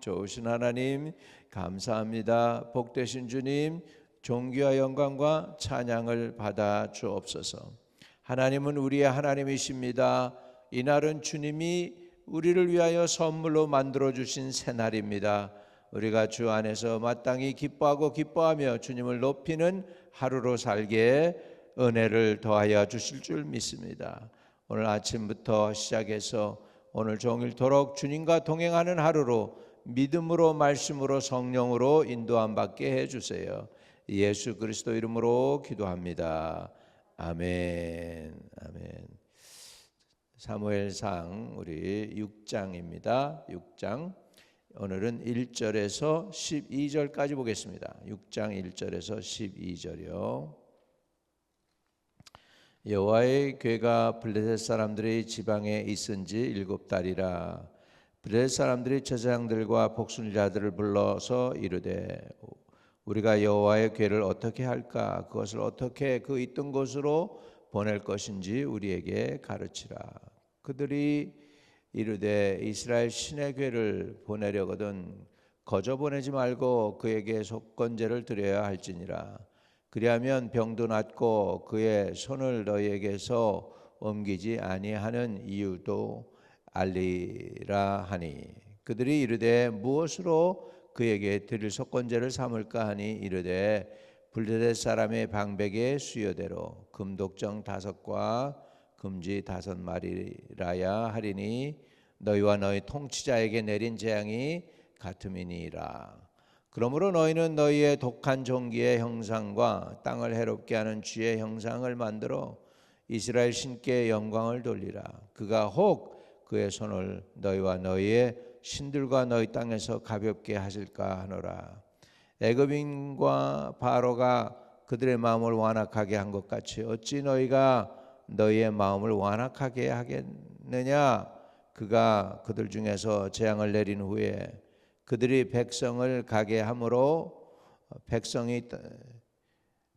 좋으신 하나님 감사합니다. 복되신 주님 존귀와 영광과 찬양을 받아 주옵소서. 하나님은 우리의 하나님이십니다. 이날은 주님이 우리를 위하여 선물로 만들어 주신 새날입니다. 우리가 주 안에서 마땅히 기뻐하고 기뻐하며 주님을 높이는 하루로 살게 은혜를 더하여 주실 줄 믿습니다. 오늘 아침부터 시작해서 오늘 종일토록 주님과 동행하는 하루로 믿음으로 말씀으로 성령으로 인도함 받게 해주세요. 예수 그리스도 이름으로 기도합니다. 아멘. 아멘. 사무엘상 우리 6장입니다. 6장 오늘은 1절에서 12절까지 보겠습니다. 6장 1절에서 12절이요. 여호와의 궤가 블레셋 사람들의 지방에 있은지 7달이라. 블레셋 사람들이 제사장들과 복순자들을 불러서 이르되 우리가 여호와의 궤를 어떻게 할까? 그것을 어떻게 그 있던 곳으로 보낼 것인지 우리에게 가르치라. 그들이 이르되 이스라엘 신의 궤를 보내려거든 거저 보내지 말고 그에게 속건제를 드려야 할지니라. 그리하면 병도 낫고 그의 손을 너희에게서 옮기지 아니하는 이유도 알리라 하니. 그들이 이르되 무엇으로 그에게 드릴 속건제를 삼을까 하니 이르되 블레셋 사람의 방백의 수여대로 금독정 5과 금지 5마리라야 하리니 너희와 너희 통치자에게 내린 재앙이 같음이니라. 그러므로 너희는 너희의 독한 종기의 형상과 땅을 해롭게 하는 쥐의 형상을 만들어 이스라엘 신께 영광을 돌리라. 그가 혹 그의 손을 너희와 너희의 신들과 너희 땅에서 가볍게 하실까 하노라. 애굽인과 바로가 그들의 마음을 완악하게 한 것 같이 어찌 너희가 너희의 마음을 완악하게 하겠느냐. 그가 그들 중에서 재앙을 내린 후에 그들이 백성을 가게 함으로 백성이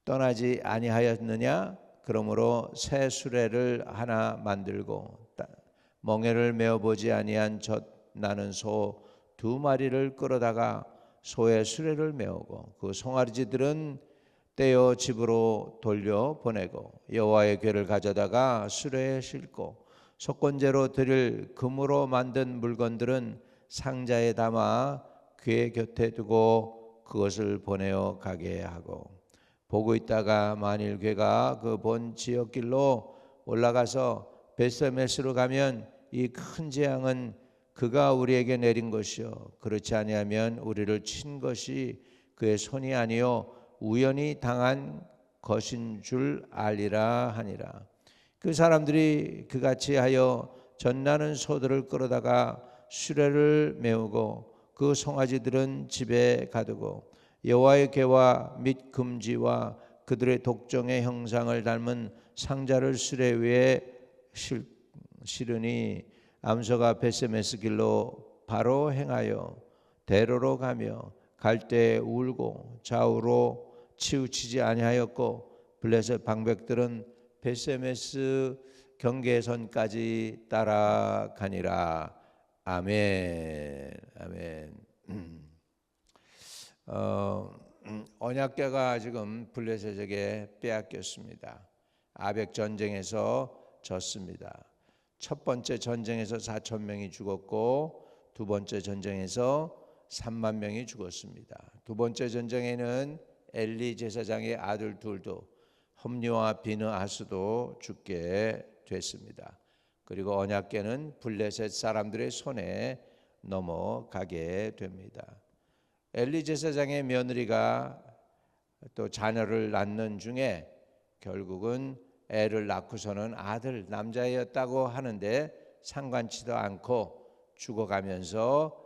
떠나지 아니하였느냐. 그러므로 새 수레를 하나 만들고 멍에를 메어보지 아니한 젖 나는 소 2마리를 끌어다가 소의 수레를 메우고 그 송아지들은 떼어 집으로 돌려 보내고 여호와의 궤를 가져다가 수레에 싣고 속건제로 드릴 금으로 만든 물건들은 상자에 담아 궤 곁에 두고 그것을 보내어 가게 하고 보고 있다가 만일 궤가 그 본 지역길로 올라가서 벳세메스로 가면 이 큰 재앙은 그가 우리에게 내린 것이요 그렇지 아니하면 우리를 친 것이 그의 손이 아니요 우연히 당한 것인 줄 알리라 하니라. 그 사람들이 그같이 하여 젖나는 소들을 끌어다가 수레를 메우고 그 송아지들은 집에 가두고 여호와의 궤와 및 금지와 그들의 독정의 형상을 닮은 상자를 수레 위에 실으니 암소가 벳세메스 길로 바로 행하여 대로로 가며 갈 때 울고 좌우로 치우치지 아니하였고 블레셋 방백들은 벳세메스 경계선까지 따라가니라. 아멘. 아멘. 언약궤가 지금 블레셋에게 빼앗겼습니다. 아벡 전쟁에서 졌습니다. 첫 번째 전쟁에서 4,000명이 죽었고 두 번째 전쟁에서 3만 명이 죽었습니다. 두 번째 전쟁에는 엘리 제사장의 아들 둘도 홈리와 비느하스도 죽게 됐습니다. 그리고 언약궤는 블레셋 사람들의 손에 넘어가게 됩니다. 엘리 제사장의 며느리가 또 자녀를 낳는 중에 결국은 애를 낳고서는 아들 남자였다고 하는데 상관치도 않고 죽어가면서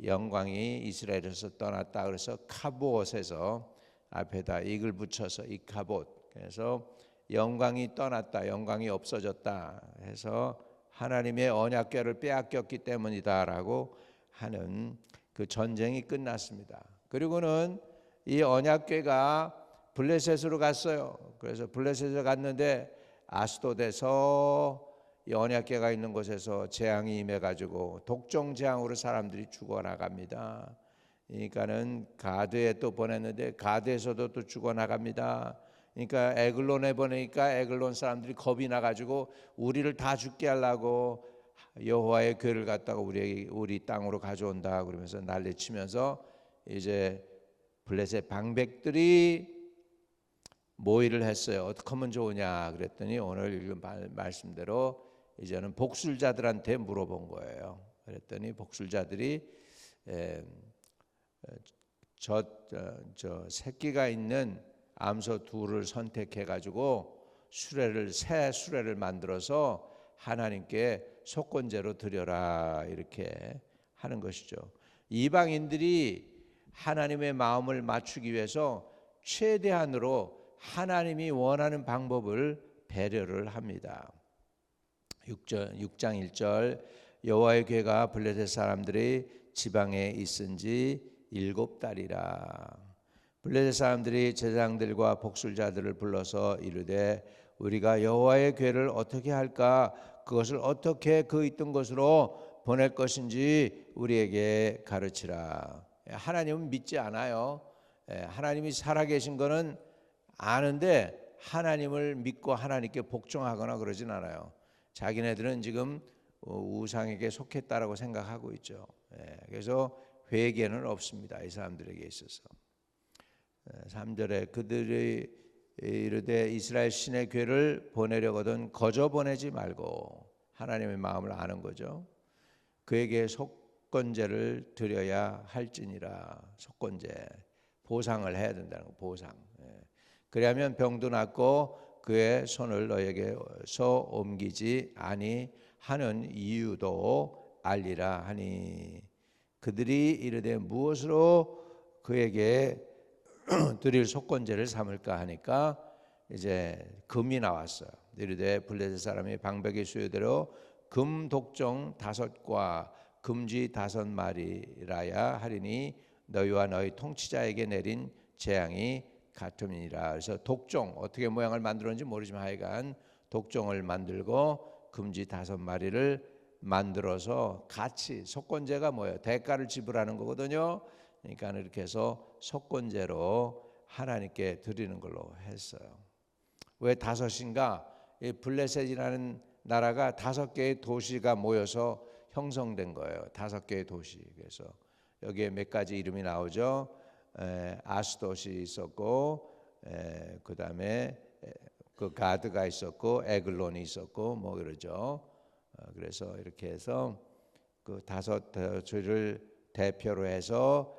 영광이 이스라엘에서 떠났다. 그래서 카봇에서 앞에다 이글 붙여서 이카봇, 그래서 영광이 떠났다, 영광이 없어졌다 해서 하나님의 언약궤를 빼앗겼기 때문이다라고 하는 그 전쟁이 끝났습니다. 그리고는 이 언약궤가 블레셋으로 갔어요. 그래서 블레셋에 갔는데 아스돗에서 이 언약궤가 있는 곳에서 재앙이 임해가지고 독종 재앙으로 사람들이 죽어나갑니다. 그러니까는 가드에 또 보냈는데 가드에서도 또 죽어나갑니다. 그러니까 에글론에 보내니까 에글론 사람들이 겁이 나가지고 우리를 다 죽게 하려고 여호와의 궤를 갖다가 우리 땅으로 가져온다 그러면서 난리치면서 이제 블레셋 방백들이 모의를 했어요. 어떻게 하면 좋으냐 그랬더니 오늘 읽은 말씀대로 이제는 복술자들한테 물어본 거예요. 그랬더니 복술자들이 저 새끼가 있는 암소 둘을 선택해 가지고 새 수레를 만들어서 하나님께 속건제로 드려라 이렇게 하는 것이죠. 이방인들이 하나님의 마음을 맞추기 위해서 최대한으로 하나님이 원하는 방법을 배려를 합니다. 6장 1절 여호와의 궤가 블레셋 사람들이 지방에 있은 지 7달이라. 블레셋 사람들이 제사장들과 복술자들을 불러서 이르되 우리가 여호와의 궤를 어떻게 할까? 그것을 어떻게 그 있던 곳으로 보낼 것인지 우리에게 가르치라. 하나님은 믿지 않아요. 하나님이 살아계신 거는 아는데 하나님을 믿고 하나님께 복종하거나 그러진 않아요. 자기네들은 지금 우상에게 속했다라고 생각하고 있죠. 그래서 회개는 없습니다. 이 사람들에게 있어서. 3절에 그들이 이르되 이스라엘 신의 궤를 보내려거든 거저 보내지 말고 하나님의 마음을 아는 거죠. 그에게 속건제를 드려야 할지니라. 속건제 보상을 해야 된다는 거. 보상. 그리하면 병도 낫고 그의 손을 너에게서 옮기지 아니하는 이유도 알리라 하니 그들이 이르되 무엇으로 그에게 드릴 속건제를 삼을까 하니까 이제 금이 나왔어요. 이르되 블레셋 사람이 방백의 수요대로 금 독종 5과 금쥐 5마리라야 하리니 너희와 너희 통치자에게 내린 재앙이 같음이니라. 그래서 독종 어떻게 모양을 만들었는지 모르지만 하여간 독종을 만들고 금쥐 5마리를 만들어서 같이 속건제가 뭐예요? 대가를 지불하는 거거든요. 그러니까 이렇게 해서 속건제로 하나님께 드리는 걸로 했어요. 왜 5인가? 이 블레셋이라는 나라가 5개의 도시가 모여서 형성된 거예요. 5개의 도시. 그래서 여기에 몇 가지 이름이 나오죠. 아스돗이 있었고, 그 다음에 그 가드가 있었고, 에글론이 있었고, 뭐 그러죠. 그래서 이렇게 해서 그 5도시를 대표로 해서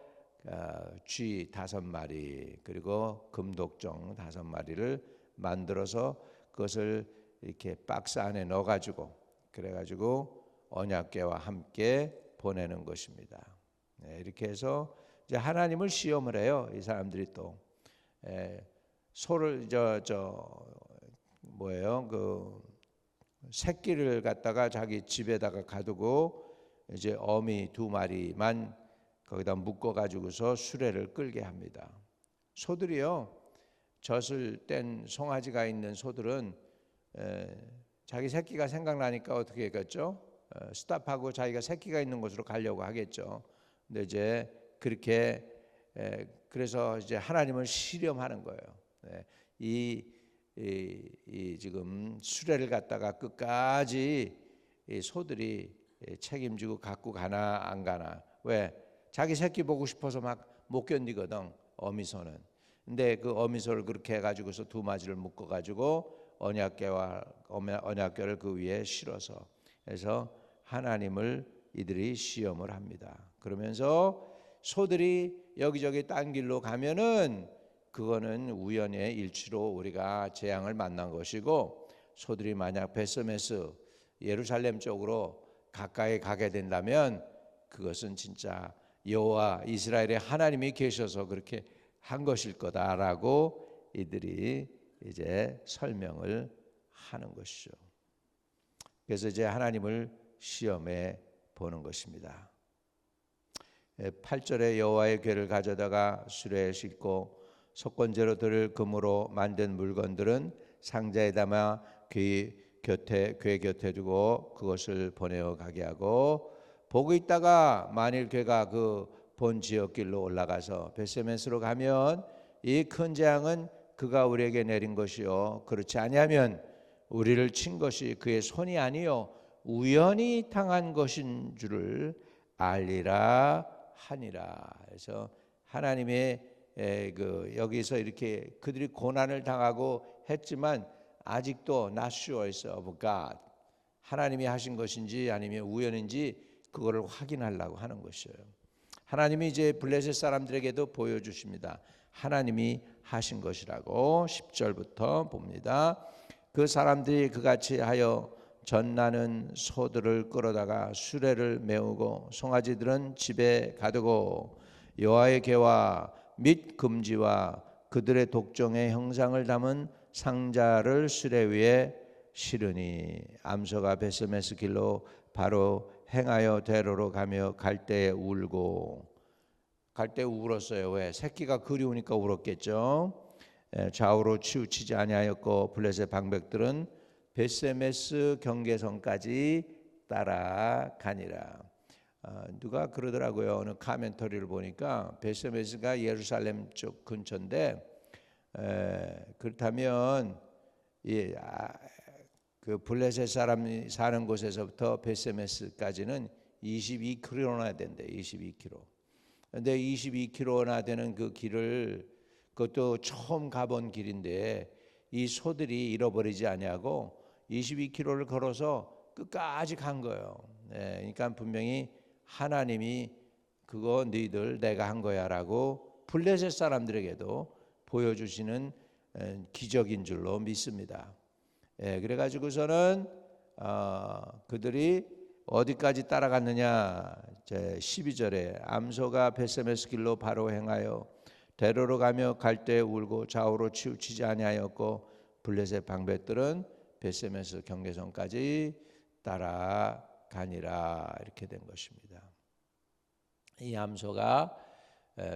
쥐 5마리 그리고 금독종 5마리를 만들어서 그것을 이렇게 박스 안에 넣어가지고 그래가지고 언약궤와 함께 보내는 것입니다. 이렇게 해서 이제 하나님을 시험을 해요. 이 사람들이 또 소를 그 새끼를 갖다가 자기 집에다가 가두고 이제 어미 2마리만 거기다 묶어 가지고서 수레를 끌게 합니다. 소들이요, 젖을 뗀 송아지가 있는 소들은 자기 새끼가 생각나니까 어떻게 했겠죠? 스탑하고 자기가 새끼가 있는 곳으로 가려고 하겠죠. 근데 이제 그렇게 그래서 이제 하나님을 시험하는 거예요. 이 지금 수레를 갖다가 끝까지 이 소들이 책임지고 갖고 가나 안 가나. 왜? 자기 새끼 보고 싶어서 막 못 견디거든, 어미소는. 근데 그 어미소를 그렇게 해가지고서 2마리를 묶어가지고 언약궤를 그 위에 실어서 해서 하나님을 이들이 시험을 합니다. 그러면서 소들이 여기저기 딴 길로 가면은 그거는 우연의 일치로 우리가 재앙을 만난 것이고, 소들이 만약 베스메스 예루살렘 쪽으로 가까이 가게 된다면 그것은 진짜 여호와 이스라엘의 하나님이 계셔서 그렇게 한 것일 거다라고 이들이 이제 설명을 하는 것이죠. 그래서 이제 하나님을 시험해 보는 것입니다. 8절에 여호와의 궤를 가져다가 수레에 싣고 속건제로 드릴 금으로 만든 물건들은 상자에 담아 궤 괴 곁에 두고 그것을 보내어 가게 하고, 보고 있다가 만일 괴가 그 본 지역길로 올라가서 벳세메스로 가면 이 큰 재앙은 그가 우리에게 내린 것이요 그렇지 아니하면 우리를 친 것이 그의 손이 아니요 우연히 당한 것인 줄을 알리라 하니라. 그래서 하나님의 여기서 이렇게 그들이 고난을 당하고 했지만 아직도 not sure of God, 하나님이 하신 것인지 아니면 우연인지 그거를 확인하려고 하는 것이에요. 하나님이 이제 블레셋 사람들에게도 보여주십니다. 하나님이 하신 것이라고 10절부터 봅니다. 그 사람들이 그같이 하여 전나는 소들을 끌어다가 수레를 메우고 송아지들은 집에 가두고 여호와의궤와 및 금지와 그들의 독종의 형상을 담은 상자를 수레 위에 실으니 암소가 벳세메스 길로 바로 행하여 대로로 가며 갈 때에 울고, 갈 때 울었어요. 왜? 새끼가 그리우니까 울었겠죠. 좌우로 치우치지 아니하였고 블레셋 방백들은 벳세메스 경계선까지 따라가니라. 누가 그러더라고요. 어느 카멘터리를 보니까 벳세메스가 예루살렘 쪽 근처인데, 그렇다면 그 블레셋 사람이 사는 곳에서부터 벳세메스까지는 22km나 된대. 22km. 근데 22km나 되는 그 길을, 그것도 처음 가본 길인데 이 소들이 잃어버리지 아니하고 22km를 걸어서 끝까지 간 거예요. 그러니까 분명히 하나님이 그거 너희들 내가 한 거야라고 블레셋 사람들에게도 보여주시는 기적인 줄로 믿습니다. 그래가지고서는 그들이 어디까지 따라갔느냐. 12절에 암소가 벳세메스 길로 바로 행하여 대로로 가며 갈 때 울고 좌우로 치우치지 아니하였고 블레셋 방백들은 벳세메스 경계선까지 따라가니라. 이렇게 된 것입니다. 이 암소가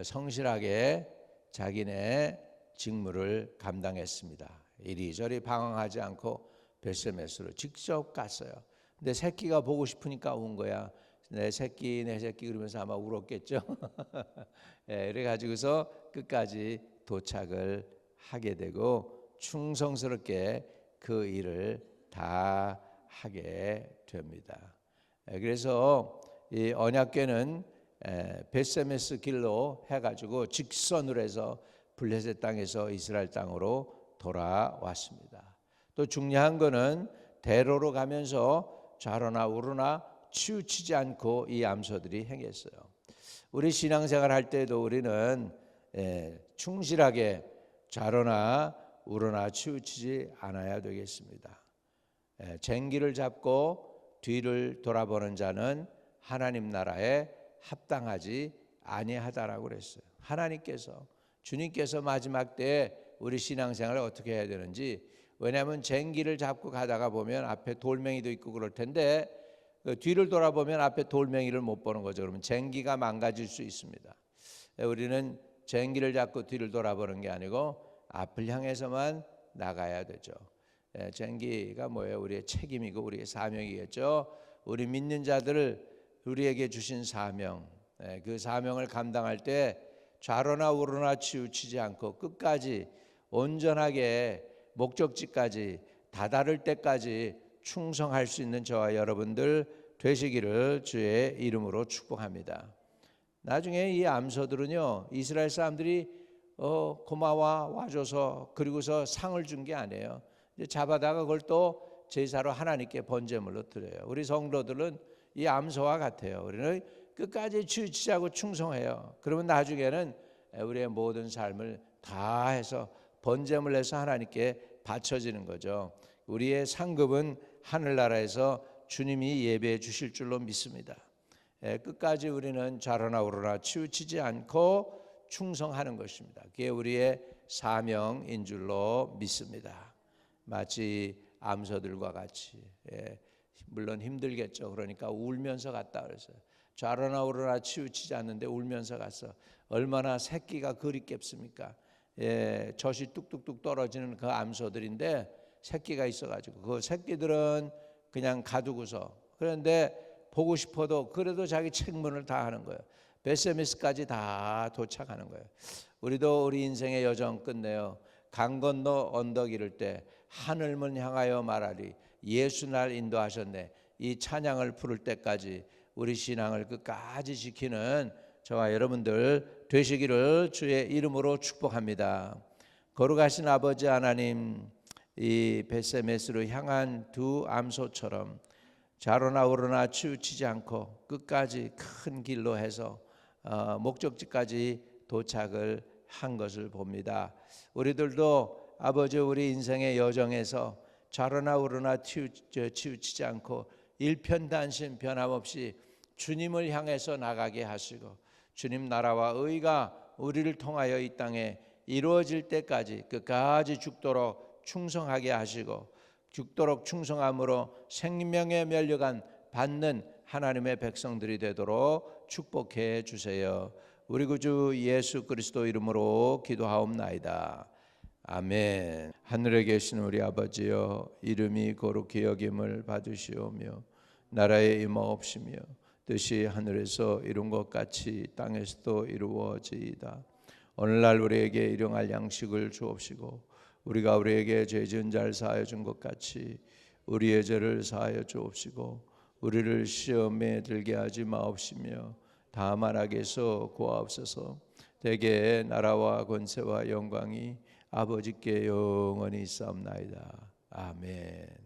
성실하게 자기네 직무를 감당했습니다. 이리저리 방황하지 않고 벳세메스로 직접 갔어요. 근데 새끼가 보고 싶으니까 온 거야. 내 새끼 그러면서 아마 울었겠죠. 그래가지고서 끝까지 도착을 하게 되고 충성스럽게 그 일을 다 하게 됩니다. 그래서 이 언약궤는 벳세메스 길로 해가지고 직선으로 해서 블레셋 땅에서 이스라엘 땅으로 돌아왔습니다. 또 중요한 거는 대로로 가면서 좌로나 우로나 치우치지 않고 이 암소들이 행했어요. 우리 신앙생활 할 때도 우리는 충실하게 좌로나 우로나 치우치지 않아야 되겠습니다. 쟁기를 잡고 뒤를 돌아보는 자는 하나님 나라에 합당하지 아니하다라고 그랬어요. 하나님께서, 주님께서 마지막 때에 우리 신앙생활을 어떻게 해야 되는지, 왜냐하면 쟁기를 잡고 가다가 보면 앞에 돌멩이도 있고 그럴 텐데 뒤를 돌아보면 앞에 돌멩이를 못 보는 거죠. 그러면 쟁기가 망가질 수 있습니다. 우리는 쟁기를 잡고 뒤를 돌아보는 게 아니고 앞을 향해서만 나가야 되죠. 쟁기가 뭐예요? 우리의 책임이고 우리의 사명이겠죠. 우리 믿는 자들을 우리에게 주신 사명, 그 사명을 감당할 때 좌로나 우로나 치우치지 않고 끝까지 온전하게 목적지까지 다다를 때까지 충성할 수 있는 저와 여러분들 되시기를 주의 이름으로 축복합니다. 나중에 이 암소들은요, 이스라엘 사람들이 고마워 와줘서 그리고서 상을 준 게 아니에요. 이제 잡아다가 그걸 또 제사로 하나님께 번제물로 드려요. 우리 성도들은 이 암소와 같아요. 우리는 끝까지 치우치지 않고 충성해요. 그러면 나중에는 우리의 모든 삶을 다 해서 번제물 내서 하나님께 바쳐지는 거죠. 우리의 상급은 하늘나라에서 주님이 예배해 주실 줄로 믿습니다. 끝까지 우리는 좌로나 우로나 치우치지 않고 충성하는 것입니다. 그게 우리의 사명인 줄로 믿습니다. 마치 암소들과 같이, 물론 힘들겠죠. 그러니까 울면서 갔다 그랬어요. 좌로나 우로나 치우치지 않는데 울면서 갔어. 얼마나 새끼가 그립겠습니까? 젖이 뚝뚝뚝 떨어지는 그 암소들인데 새끼가 있어가지고 그 새끼들은 그냥 가두고서, 그런데 보고 싶어도 그래도 자기 책문을 다 하는 거예요. 베세메스까지 다 도착하는 거예요. 우리도 우리 인생의 여정 끝내요. 강 건너 언덕 이를 때 하늘문 향하여 말하리. 예수 날 인도하셨네. 이 찬양을 부를 때까지 우리 신앙을 끝까지 지키는 저와 여러분들 되시기를 주의 이름으로 축복합니다. 거룩하신 아버지 하나님, 이 베세메스로 향한 두 암소처럼 좌로나 우로나 치우치지 않고 끝까지 큰 길로 해서 목적지까지 도착을 한 것을 봅니다. 우리들도 아버지 우리 인생의 여정에서 좌로나 우로나 치우치지 않고 일편단심 변함없이 주님을 향해서 나가게 하시고 주님 나라와 의가 우리를 통하여 이 땅에 이루어질 때까지 끝까지 죽도록 충성하게 하시고 죽도록 충성함으로 생명의 면류관 받는 하나님의 백성들이 되도록 축복해 주세요. 우리 구주 예수 그리스도 이름으로 기도하옵나이다. 아멘. 하늘에 계신 우리 아버지여, 이름이 거룩히 여김을 받으시오며 나라의 임하옵시며 뜻이 하늘에서 이룬 것 같이 땅에서도 이루어지이다. 오늘날 우리에게 일용할 양식을 주옵시고 우리가 우리에게 죄 지은 자를 사하여 준 것 같이 우리의 죄를 사하여 주옵시고 우리를 시험에 들게 하지 마옵시며 다만 악에서 구하옵소서. 대개 나라와 권세와 영광이 아버지께 영원히 있사옵나이다. 아멘.